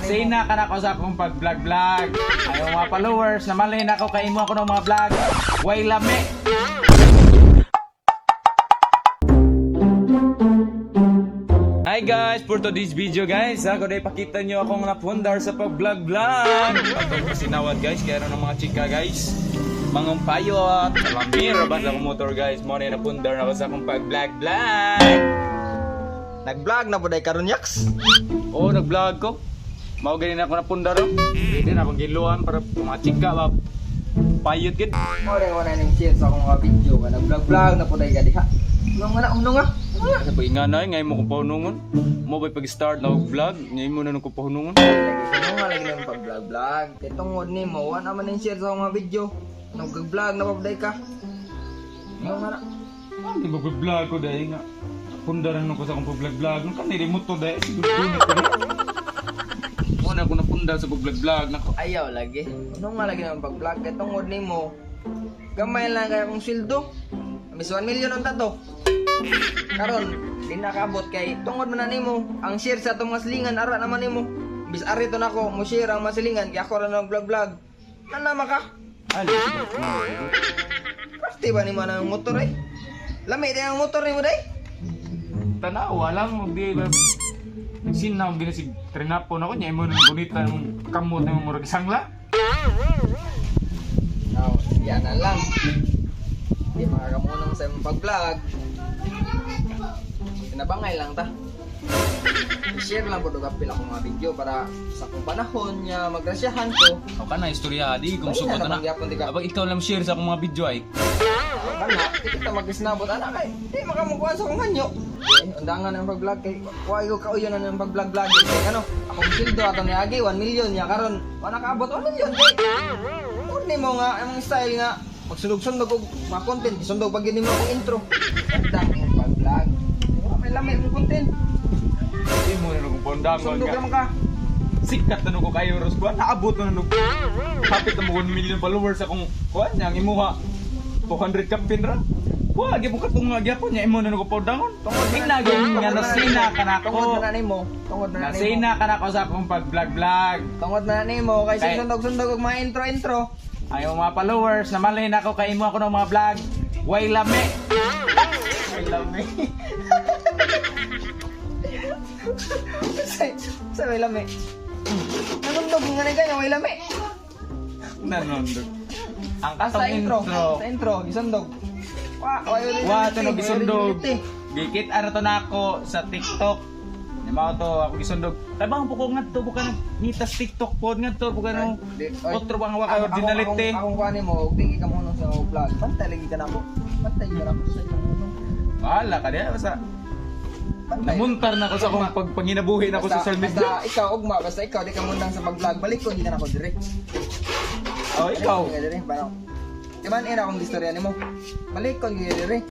Nasina ka na ko sa akong pag-vlog-vlog. Ayaw mga followers, namalay na ako kay mo ako ng mga vlog. Way lami. Hi guys, for today's video guys, ako dahil pakita nyo akong napundar sa pag-vlog-vlog. Atong kasinawad guys, kaya ng mga chika guys. Mangong payot, malamir, basta akong motor guys. Muna napundar na ako sa akong pag-vlog-vlog. Nag-vlog na po day karon yaks. Oo, nag-vlog ko. Mao ganin ako napundar oh. Hindi na akong giluan para mga chika ba. Payot gid. Mo rin wala ning share sa akong mga video nga nag-vlog na po day ka diha. Unong nga. Sa pag-inganay, ngayon mo kong pahunungon. Mo ba'y pag-start na vlog, ngayon mo na nung kong pahunungon. Lagi na yung pag-vlog. Itong ni mo, wala naman yung share sa akong mga video. Nag-vlog na po day ka. Unong nga na. Hindi ba vlog ko dahil nga. Pundaran nung ko sa akong pag-vlog. Nung kanili mo to dahil. Siguro ko dahil. Muna ako napundar sa pag-vlog. Nako. Ayaw lagi. Unong nga lagi na yung pag-vlog. Itong ni mo, gamay lang kaya kong sildo. Miss 1 million ang tato. Karon, di nakabot kay tungod man na nimo ang share sa itong masilingan ara naman nimo. Bis ari to nako mo share ang masilingan kay ako ra nang vlog. Nanama ka? Ali. Pasti ba ni man ang motor eh? Lami din ang motor nimo day? Tanawa lang mo di ba. Nagsinaw ginasig trinapo na ko niya mo nang bonita ng kamot ng murag sangla. Now, yan na lang. Di makakamunong sa imong pag-vlog. Pinabangay lang ta. I-share lang po doon pila kong mga video para sa kung panahon niya magrasyahan ko. O ka na, istorya di kung Ay, sugot na na. naman gyapon, di ka. Kapag ikaw lang share sa akong mga video ay. Kana, di kita mag-snabot anak kay. Di makamukuan sa kong hanyo. Undangan ang pag-vlog kay kuha ko kauyon na ng pag-vlog kay ano. Akong sildo ato ni Agi 1 million niya karon. Wala kaabot 1 million kay. Uni mo nga ang style nga magsundog-sundog og mga content, isundog pag gini mo akong intro. Ganda ang pag-vlog. May lamay mong content. Hindi mo na nung pondangon Sundog ka. naman ka. Sikat na nung ko kayo Ros kuan. Naabot na nung kapit na mo 1 million followers akong kuan niya. Ang imuha 200 kapin ra. Wag mo katong nga gyapon niya imo na nung ko pondangon. Ginagong nga nasina ka na Tungod ko. na nimo. Tungod na nimo. Nasina ka na ko sa akong pag-vlog-vlog. Tungod na nimo kay Kay- sundog-sundog og mga intro. Ayaw mga followers, namalay na ako kay mo ako ng mga vlog. Way lami. Way lami. Sa may lami. Nagundog nga na kayo, may lami. Nanondog. Ang Sa katong intro, isundog. Wa to no gisundog. Gikit ara to nako sa TikTok. Di mao to ako gisundog. Tabang po ko ngadto bukan nitas TikTok pod ngadto bukan otro bang wa ka originality. Akong kuhanin mo, tingin ka muna sa vlog. Pantay lagi ka na ako. Pantay ka na ako sa inyo. Bahala ka diya basta Pantay. namuntar na ko sa akong pagpanginabuhi na ko sa social media. Basta ikaw, ugma. Basta ikaw, di ka muna sa pag-vlog. Balik ko, hindi ka na ako direct. Oh, ikaw. Balik ko, hindi ka direct. Parang, di ba ina akong istorya ni mo? Balik ko, hindi ka direct.